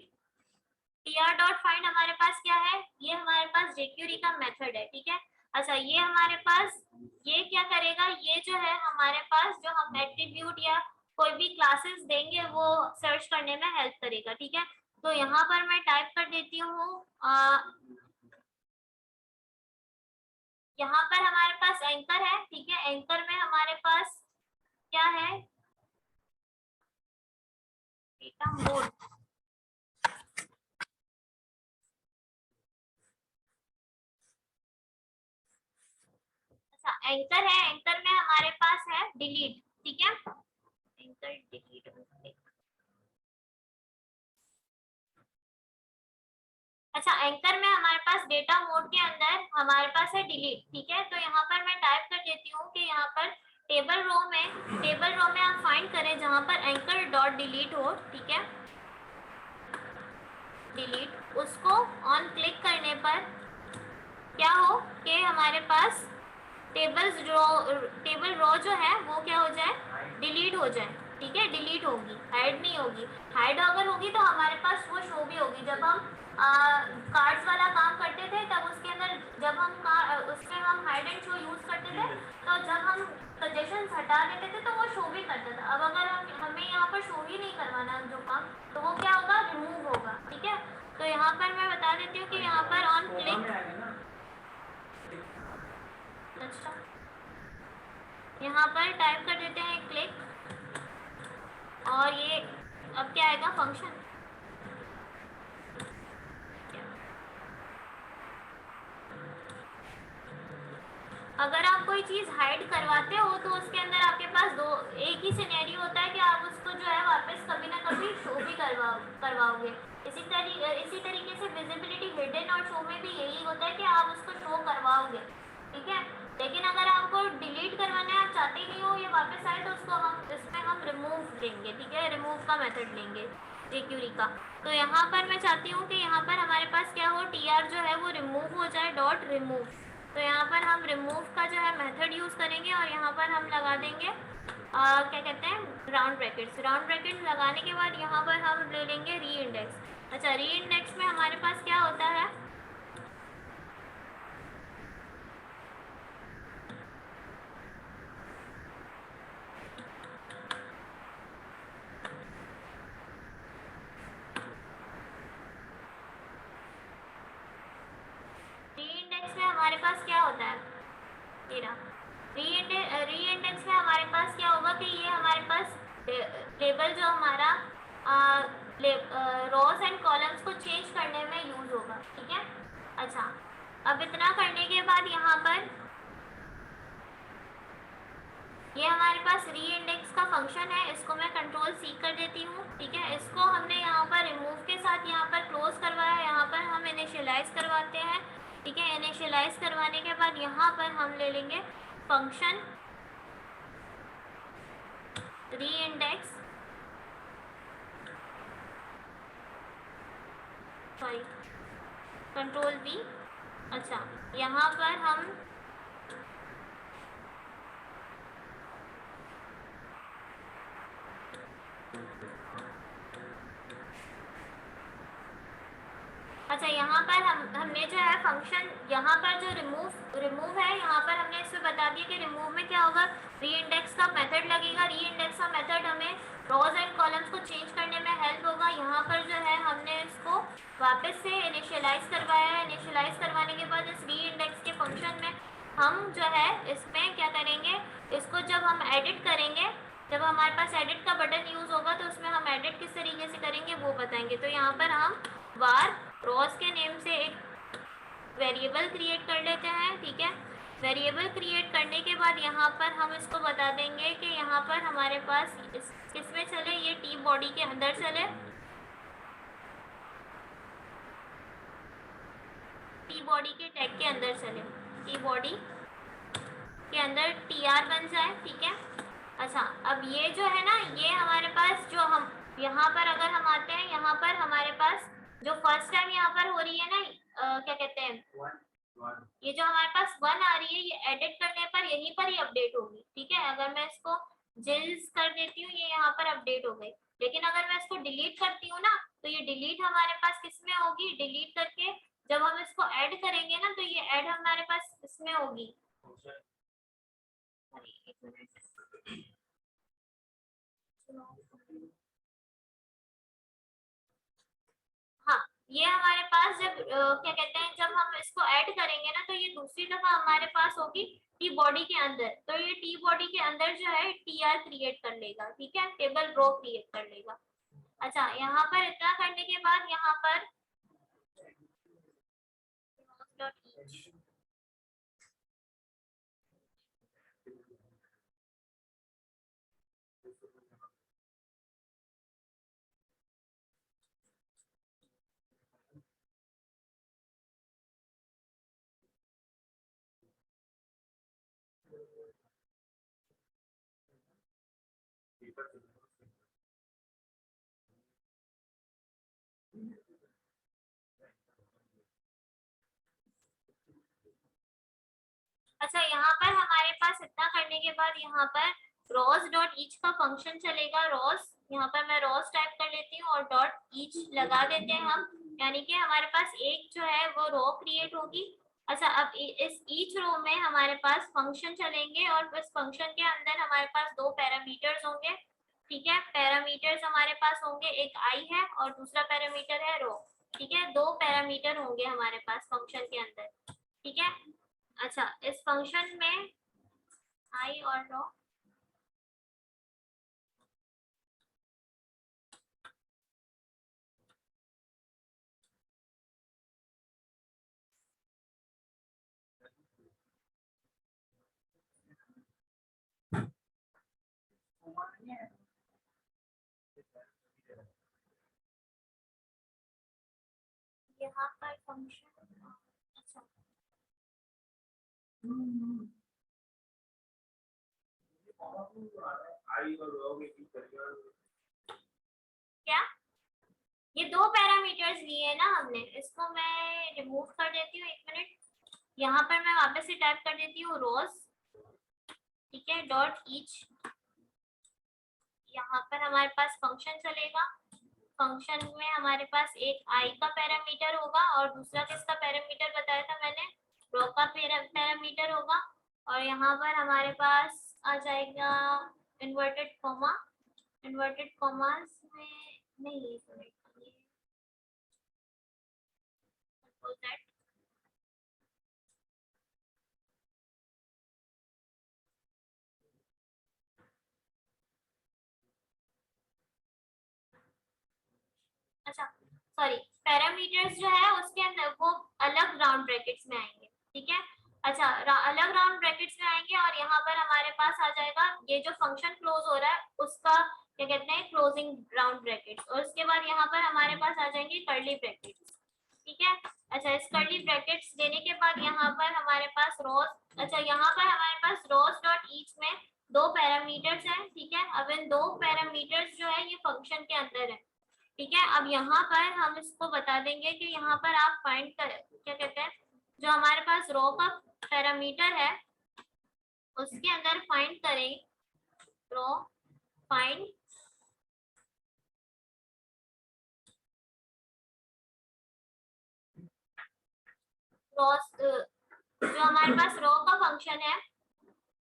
TR dot find हमारे पास क्या है? ये हमारे पास jQuery का मेथड है, ठीक है। अच्छा, ये हमारे पास ये क्या करेगा? ये जो है हमारे पास जो हम एट्रीब्यूट या कोई भी क्लासेस देंगे वो सर्च करने में हेल्प करेगा, ठीक है। तो यहाँ पर मैं टाइप कर देती हूँ, यहाँ पर हमारे पास एंकर है, ठीक है। एंकर में हमारे पास क्या है? Data mode. अच्छा, एंकर है, एंकर में हमारे पास है डिलीट, ठीक है। एंकर डिलीट, अच्छा, एंकर में हमारे पास डेटा मोड के अंदर हमारे पास है डिलीट, ठीक है। तो यहाँ पर मैं टाइप कर देती हूँ कि यहाँ पर टेबल रो में आप फाइंड करें जहाँ पर एंकर डॉट डिलीट हो, ठीक है। डिलीट, उसको ऑन क्लिक करने पर क्या हो कि हमारे पास टेबल रो जो है वो क्या हो जाए? डिलीट हो जाए, ठीक है। डिलीट होगी, हाइड नहीं होगी। हाइड अगर होगी तो हमारे पास वो शो भी होगी। जब हम कार्ड्स वाला काम करते थे तब उसके अंदर जब हम उसमें हम हाइड एंड शो यूज करते थे, तो जब हम सजेशंस हटा देते थे तो वो शो भी करता था। अब अगर हमें यहाँ पर शो ही नहीं करवाना जो काम, तो वो क्या होगा? रिमूव होगा, ठीक है। तो यहाँ पर मैं बता देती हूँ कि यहाँ पर ऑन क्लिक, अच्छा यहाँ पर टाइप कर देते हैं क्लिक, और ये अब क्या आएगा? फंक्शन। अगर आप कोई चीज हाइड करवाते हो तो उसके अंदर आपके पास एक ही सिनेरियो होता है कि आप उसको जो है वापस कभी ना कभी शो भी करवाओगे। इसी तरीके से विजिबिलिटी हिडन और शो में भी यही होता है कि आप उसको शो करवाओगे, ठीक है। लेकिन अगर आपको डिलीट करवाना है, आप चाहते नहीं हो ये वापस आए, तो उसको इसमें हम रिमूव देंगे, ठीक है। रिमूव का मेथड लेंगे jQuery का। तो यहाँ पर मैं चाहती हूँ कि यहाँ पर हमारे पास क्या हो? TR जो है वो रिमूव हो जाए, डॉट रिमूव। तो यहाँ पर हम रिमूव का जो है मेथड यूज करेंगे और यहाँ पर हम लगा देंगे क्या कहते हैं? Round brackets. राउंड ब्रैकेट्स लगाने के बाद यहाँ पर हम ले लेंगे री इंडेक्स। अच्छा, री इंडेक्स में हमारे पास क्या होता है? री इंडेक्स में हमारे पास क्या होता है? तेरा री इंडेक्स में हमारे पास क्या होगा कि ये हमारे पास टेबल जो हमारा रोज एंड कॉलम्स को चेंज करने में यूज होगा, ठीक है। अच्छा, अब इतना करने के बाद यहाँ पर ये हमारे पास री इंडेक्स का फंक्शन है, इसको मैं कंट्रोल सी कर देती हूँ, ठीक है। इसको हमने यहाँ पर रिमूव के साथ यहाँ पर क्लोज करवाया, यहाँ पर हम इनिशियलाइज करवाते हैं, ठीक है। इनिशियलाइज करवाने के बाद यहाँ पर हम ले लेंगे फंक्शन री इंडेक्स, सॉरी कंट्रोल वी। अच्छा, यहाँ पर हम अच्छा, यहाँ पर हमने जो है फंक्शन यहाँ पर जो रिमूव है, यहाँ पर हमने इसमें बता दिया कि रिमूव में क्या होगा, री इंडेक्स का मेथड लगेगा। री इंडेक्स का मेथड हमें रोज एंड कॉलम्स को चेंज करने में हेल्प होगा। यहाँ पर जो है हमने इसको वापस से इनिशियलाइज करवाया है। इनिशियलाइज करवाने के बाद इस री इंडेक्स के फंक्शन में हम जो है इसमें क्या करेंगे, इसको जब हम एडिट करेंगे, जब हमारे पास एडिट का बटन यूज होगा तो उसमें हम एडिट किस तरीके से करेंगे वो बताएंगे। तो यहाँ पर हम var रोज के नेम से एक वेरिएबल क्रिएट कर लेते हैं, ठीक है। वेरिएबल क्रिएट करने के बाद यहाँ पर हम इसको बता देंगे कि यहाँ पर हमारे पास किसमें चले, ये टी बॉडी के अंदर चले, टी बॉडी के टैग के अंदर चले, टी बॉडी के अंदर tr बन जाए, ठीक है। अच्छा, अब ये जो है ना, ये हमारे पास जो हम यहाँ पर अगर हम आते हैं, यहाँ पर हमारे पास जो फर्स्ट टाइम यहाँ पर हो रही है ना, क्या कहते हैं, ये जो हमारे पास 1 आ रही है, ये एडिट करने पर यहीं पर ही अपडेट होगी, ठीक है। अगर मैं इसको जिल्स कर देती हूँ, ये यहाँ पर अपडेट हो गई। लेकिन अगर मैं इसको डिलीट करती हूँ ना, तो ये डिलीट हमारे पास किसमें होगी, डिलीट करके जब हम इसको ऐड करेंगे ना, तो ये ऐड हमारे पास इसमें होगी। एक मिनट, हाँ, ये हमारे पास जब क्या कहते हैं, जब हम इसको ऐड करेंगे ना, तो ये दूसरी दफा हमारे पास होगी टी बॉडी के अंदर। तो ये टी बॉडी के अंदर जो है tr क्रिएट कर लेगा, ठीक है, टेबल रो क्रिएट कर लेगा। अच्छा, यहाँ पर इतना करने के बाद यहाँ पर अच्छा, यहाँ पर हमारे पास इतना करने के बाद यहाँ पर रोज डॉट ईच का फंक्शन चलेगा। रोज, यहाँ पर मैं रोज टाइप कर लेती हूँ और डॉट ईच लगा देते हैं हम, यानी कि हमारे पास एक जो है वो रो क्रिएट होगी। अच्छा, अब इस ईच रो में हमारे पास फंक्शन चलेंगे और इस फंक्शन के अंदर हमारे पास 2 पैरामीटर्स होंगे, ठीक है। पैरामीटर्स हमारे पास होंगे, एक आई है और दूसरा पैरामीटर है रो, ठीक है। 2 पैरामीटर होंगे हमारे पास फंक्शन के अंदर, ठीक है। अच्छा, इस फंक्शन में आई और रो, यहाँ पर फंक्शन, अच्छा क्या, ये 2 पैरामीटर्स लिए हैं ना हमने, इसको मैं रिमूव कर देती हूँ, 1 मिनट। यहाँ पर मैं वापस से टाइप कर देती हूँ रोज, ठीक है, डॉट ईच। यहाँ पर हमारे पास फंक्शन चलेगा, फंक्शन में हमारे पास एक आई का पैरामीटर होगा और दूसरा किसका पैरामीटर बताया था मैंने, रो का पैरामीटर होगा। और यहाँ पर हमारे पास आ जाएगा इन्वर्टेड कॉमा, इन्वर्टेड कॉमास में नहीं, सॉरी पैरामीटर्स जो है उसके अंदर वो अलग राउंड ब्रैकेट्स में आएंगे, ठीक है। अच्छा अलग राउंड ब्रैकेट्स में आएंगे और यहाँ पर हमारे पास आ जाएगा ये जो फंक्शन क्लोज हो रहा है उसका क्या कहते हैं क्लोजिंग राउंड ब्रैकेट्स, और उसके बाद यहाँ पर हमारे पास आ जाएंगे कर्ली ब्रैकेट्स, ठीक है। अच्छा इस कर्ली ब्रैकेट्स देने के बाद यहाँ पर हमारे पास रोज, अच्छा यहाँ पर हमारे पास रोज डॉट ईच में दो पैरामीटर्स हैं, ठीक है। अब इन दो पैरामीटर्स जो है ये फंक्शन के अंदर है, ठीक है। अब यहाँ पर हम इसको बता देंगे कि यहाँ पर आप फाइंड कर क्या कहते हैं जो हमारे पास रो का पैरामीटर है उसके अंदर फाइंड करें रो फाइंड जो हमारे पास रो का फंक्शन है,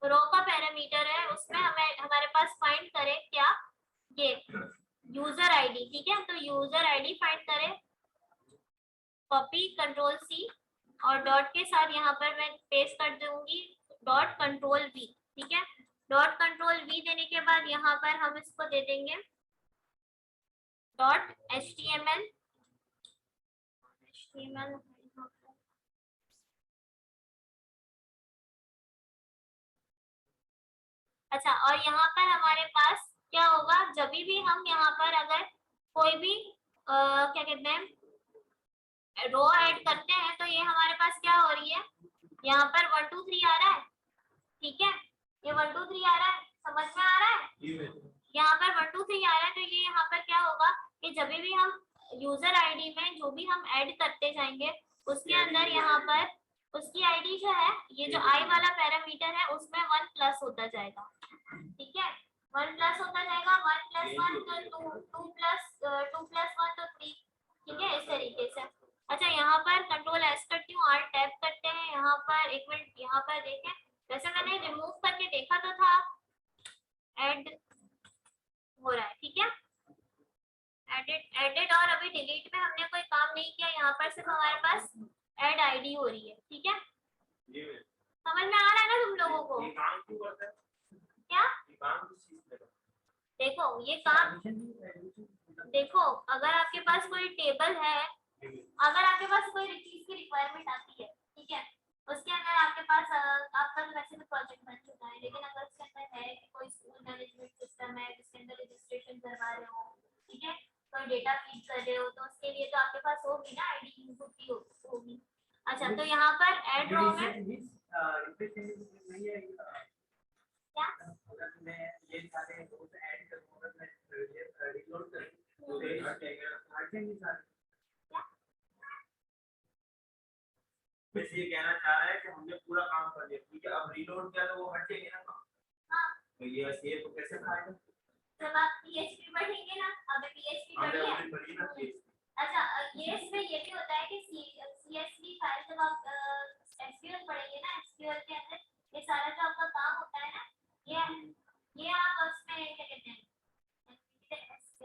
रो का पैरामीटर है, उसमें हमें हमारे पास फाइंड करें क्या ये यूजर आईडी, ठीक है। तो यूजर आईडी फाइंड करें, कॉपी कंट्रोल सी और डॉट के साथ यहाँ पर मैं पेस्ट कर दूंगी डॉट कंट्रोल वी, ठीक है। डॉट कंट्रोल वी देने के बाद यहाँ पर हम इसको दे देंगे डॉट एचटीएमएल, अच्छा और यहाँ पर हमारे पास क्या होगा जब भी हम यहाँ पर अगर कोई भी क्या कहते हैं रो ऐड करते हैं तो ये हमारे पास क्या हो रही है, यहाँ पर 1 2 3 आ रहा है, ठीक है। ये 1 2 3 आ रहा है, समझ में आ रहा है, यहाँ पर 1 2 3 आ रहा है। तो ये यहाँ पर क्या होगा कि जब भी हम यूजर आईडी में जो भी हम ऐड करते जाएंगे उसके अंदर यहाँ पर उसकी आईडी जो है ये जो आई वाला पैरामीटर है उसमें 1 प्लस होता जाएगा, ठीक है। 1 प्लस होता जाएगा, 1 प्लस 1 तो 2 प्लस 1 तो 3, ठीक है, इस तरीके से। अच्छा यहाँ पर कंट्रोल एस करती हूँ, आल्ट टैब करते हैं, यहाँ पर एक मिनट यहाँ पर देखें, वैसे मैंने रिमूव करके देखा तो था ऐड हो रहा है, ठीक है। एडिट और अभी डिलीट में हमने कोई काम नहीं किया, यहाँ पर सिर्फ हमारे पास ऐड आईडी हो रही है, ठीक है। समझ में आ रहा है ना तुम लोगों को क्या? देखो ये काम, देखो अगर आपके पास कोई टेबल है, अगर आपके पास कोई चीज की रिक्वायरमेंट आती है, ठीक है, उसके अंदर आपके पास आपका वैसे तो प्रोजेक्ट बन चुका है, लेकिन अगर उसके अंदर है कि कोई स्कूल मैनेजमेंट सिस्टम है जिसके अंदर रजिस्ट्रेशन करवा रहे हो, ठीक है, कोई डेटा फीड कर रहे हो, तो उसके लिए तो आपके पास होगी ना आईडी इनपुट की होगी। अच्छा तो यहाँ पर ऐड रो में क्या अगर मैं ये सारे रोज ऐड करूंगा, मैं रिलोड करूं तो हटेंगे सारे, वैसे ये कहना चाह रहा है कि हमने पूरा काम कर लिया, ठीक है, अब रीलोड किया तो वो हटेंगे ना काम। हाँ तो ये सेव तो कैसे खाएगा जब आप पीएचपी पढ़ेंगे ना, अबे पीएचपी पढ़िए ना। अच्छा ये इसमें ये भी होता है कि सीएसवी फाइल जब आप एसक्यूएल पढ़ेंगे ना, एसक्यूएल के अंदर ये सारा जो आपका काम होता है ना, ये आप उसमें क्या कहते हैं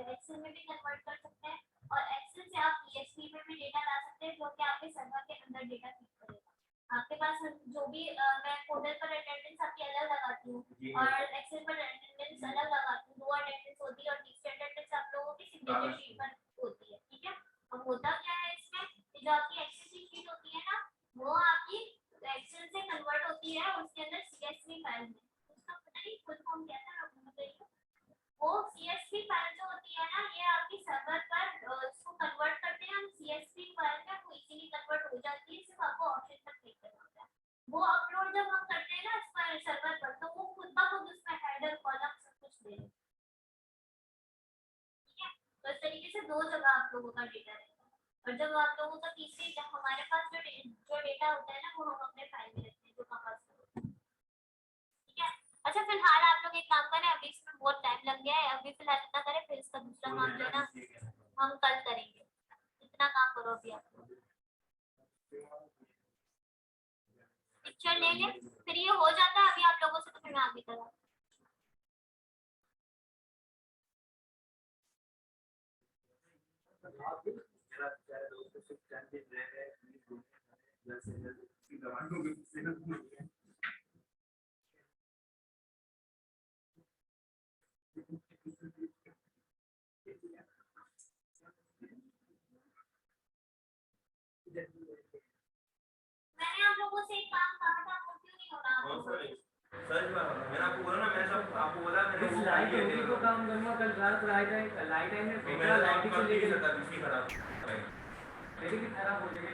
एक्सेल में भी कन्वर्ट कर सकते हैं और एक्सेल से आप पीएचपी में भी डेटा ला सकते हैं जो कि आपके सर्वर के अंदर डेटा फीड करेगा। आपके पास जो भी मैं कोडर पर अटेंडेंस आपकी अलग लगाती हूँ और एक्सेल पर अटेंडेंस अलग लगाती हूँ, दो अटेंडेंस होती है और तीसरी अटेंडेंस आप लोगों की सिग्नेचर शीट पर होती है, ठीक है। अब होता क्या है इसमें जो आपकी एक्सेल शीट होती है ना वो आपकी एक्सेल से कन्वर्ट होती है उसके अंदर सीएसवी फाइल में, उसका पता नहीं फुल फॉर्म क्या था आपको बताइए। वो सीएसवी फाइल जो होती है ना ये आपकी सर्वर पर उसको कन्वर्ट करते हैं हम सीएसवी फाइल में, वो इजीली कन्वर्ट हो जाती है, सिर्फ आपको ऑप्शन पर क्लिक करना होता है। वो अपलोड जब हम करते हैं ना इस पर सर्वर पर तो वो खुद ब खुद उसमें हेडर कॉलम सब कुछ दे देगा, ठीक है। तो इस तरीके से दो जगह आप लोगों का डेटा रहेगा और जब आप लोगों का तीसरी जब हमारे पास जो डेटा होता है ना वो हम अपने फाइल में रखते हैं जो कहाँ से, ठीक है। अच्छा फिलहाल आप लोग एक काम करें, अभी इसमें बहुत टाइम लग गया है, अभी फिलहाल इतना करें, फिर इसका दूसरा काम जो है ना हम कल करेंगे। इतना काम करो अभी आप लोग, पिक्चर ले ले, फिर ये हो जाता है अभी आप लोगों से तो फिर मैं आगे करूँ। सर्च मारा मैंने आपको बोला ना, मैंने सब आपको बोला मैंने वो लाइट होगी तो काम करूंगा। कल रात लाइट टाइम में मेरा लाइट से लेके सर्विस ही खराब मेरी भी खराब हो जाएगी।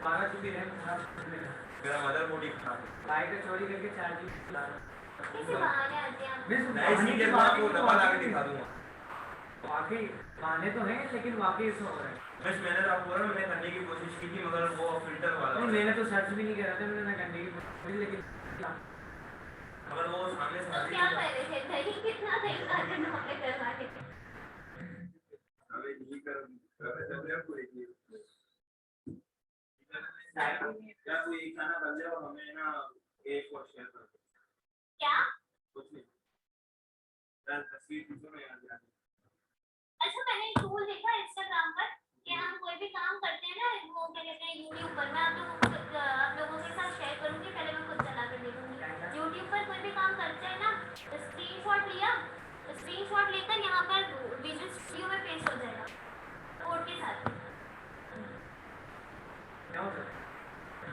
12 GB रैम खराब हो जाएगा, मेरा मदरबोर्ड ही खराब है। लाइट चोरी करके चार्जिंग चला कैसे बहाने आते हैं मैं नहीं सीधे मैं आपको डब्बा ला के दिखा दूंगा। वाकई बहाने तो हैं लेकिन वाकई इसमें हो रहा है। बस मैंने तो आपको बोला मैंने करने की कोशिश की थी मगर वो फिल्टर वाला नहीं मैंने तो सर्च भी नहीं करा था, मैंने करने की कोशिश लेकिन मगर वो सामने से तो क्या कर रहे थे? दही कितना दही खाते हैं हमें करवा के? अबे नहीं कर रहे आपको देखिए क्या कोई एक खाना बन जाए और हमें ना एक और शेयर कर दो। क्या कुछ नहीं यार, तस्वीर खींचो ना यार। अच्छा मैंने एक टूल देखा इंस्टाग्राम पर कि हम कोई भी काम करते हैं ना, वो क्या कहते हैं यूट्यूब पर, मैं आप लोगों के साथ शेयर करूंगी, पहले मैं खुद चला कर देखूंगी। यूट्यूब पर कोई भी काम करते हैं ना, स्क्रीनशॉट लिया, स्क्रीनशॉट लेकर यहाँ पर विजुअल स्टूडियो में पेस्ट हो जाएगा कोड के साथ।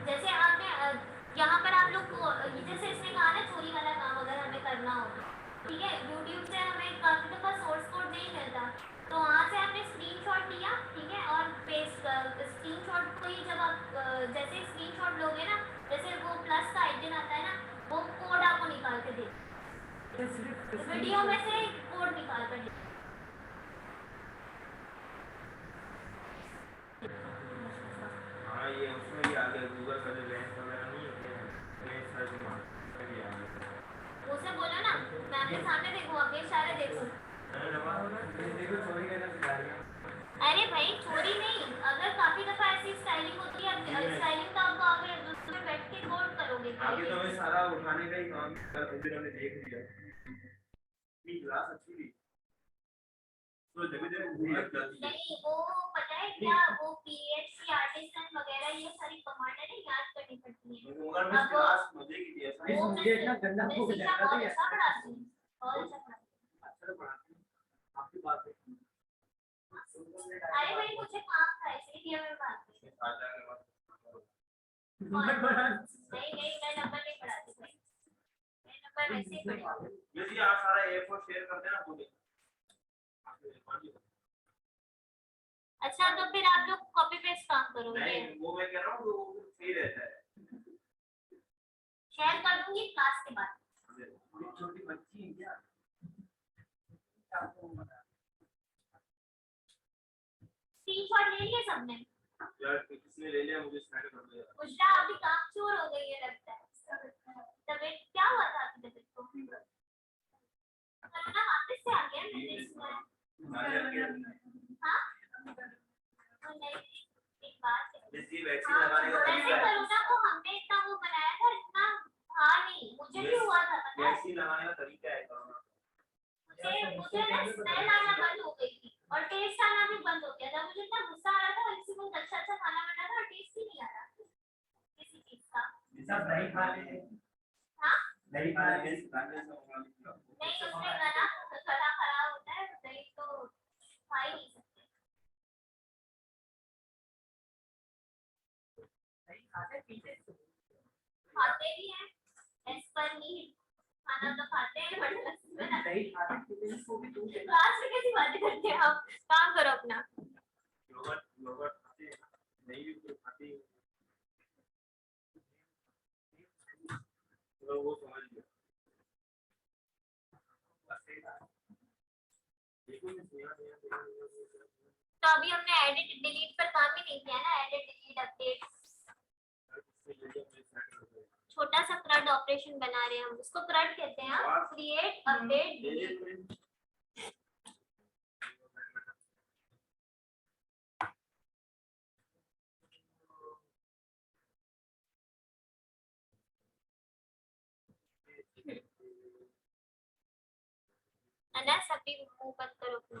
जैसे आपने यहाँ पर आप लोग को जैसे इसने कहा ना चोरी वाला काम अगर हमें करना हो, ठीक है, यूट्यूब से हमें काफी दफा सोर्स कोड नहीं मिलता, तो वहाँ से आपने स्क्रीनशॉट लिया, ठीक है, और पेस्ट स्क्रीनशॉट को ही जब आप जैसे स्क्रीनशॉट लोगे ना, जैसे वो प्लस का आइकन आता है ना, वो कोड आपको निकाल के दे, वीडियो में से कोड निकाल कर दे। हाँ ये उसमें भी आ गया, गूगल का जो लेंस वगैरह नहीं होते हैं सर्च मार भी आ गया। उसे बोलो ना मैं आपके सामने देखूं, आपके इशारे देखूं। देखो चोरी करना सिखा रही है। अरे भाई चोरी नहीं, अगर काफी दफा ऐसी स्टाइलिंग होती है, स्टाइलिंग तो आपको आगे दूसरे बैठ के कोड करोगे। आगे तो हमें सारा उठाने का ही काम इन्होंने देख लिया। क्लास अच्छी थी तो नहीं वो पता है क्या, वो PHP आर्टिसन वगैरह ये सारी कमांड है ना, याद करनी पड़ती है। मगर मैं क्लास मजे की थी ऐसा मुझे इतना गंदा हो जाएगा तो अच्छा पढ़ाती हूँ, बहुत अच्छा पढ़ाती अच्छा पढ़ाती हूँ आपकी बात है। हूँ। अरे भाई मुझे काम था इसलिए मैं बात कर रही हूँ। नहीं मैं नंबर नहीं पढ़ाती भाई, मैं नंबर वैसे ही पढ़ाती हूँ। यदि आप सारा A4 शेयर कर देना मुझे। अच्छा तो फिर आप लोग कॉपी पेस्ट काम करोगे? नहीं वो मैं कह रहा हूँ वो सही रहता है। शेयर कर दूंगी क्लास के बाद। छोटी बच्ची है क्या? स्क्रीनशॉट ले लिया सबने? यार किसने ले लिया मुझे स्नैप कर दिया। उल्टा अभी काम चोर हो गई है लगता है। तबीयत क्या हुआ था आपकी तबीयत को? कोरोना वापस से आ गया मैंने सुना है। हाँ नहीं एक बात है, जी वैक्सीन लगाने का वैसे कोरोना को हमने इतना वो बनाया था, इतना था नहीं, मुझे भी हुआ था पता है। वैक्सीन लगाने का तरीका है कोरोना। मुझे ना स्मेल आना बंद हो गई थी और टेस्ट आना भी बंद हो गया था। मुझे इतना गुस्सा आ रहा था, किसी को अच्छा खाना बना था और टेस्ट ही नहीं आ रहा किसी चीज का। सब दही खा ले। हाँ दही खा ले। नहीं उसमें गला खराब होता है, दही तो खा ही नहीं सकते। खाते भी हैं एज पर नीड, खाना तो खाते हैं बट दही खाते हैं इसको भी दूध क्लास में कैसी बातें करते हैं आप? काम करो अपना। योगर्ट खाते हैं नहीं भी तो खाते हैं तो वो समझ गया। तो अभी हमने एडिट डिलीट पर काम ही नहीं किया ना, एडिट डिलीट अपडेट छोटा सा क्रड ऑपरेशन बना रहे हैं हम, उसको क्रड कहते हैं, हम क्रिएट अपडेट डिलीट। अनस अभी मुंह बंद करो अपना।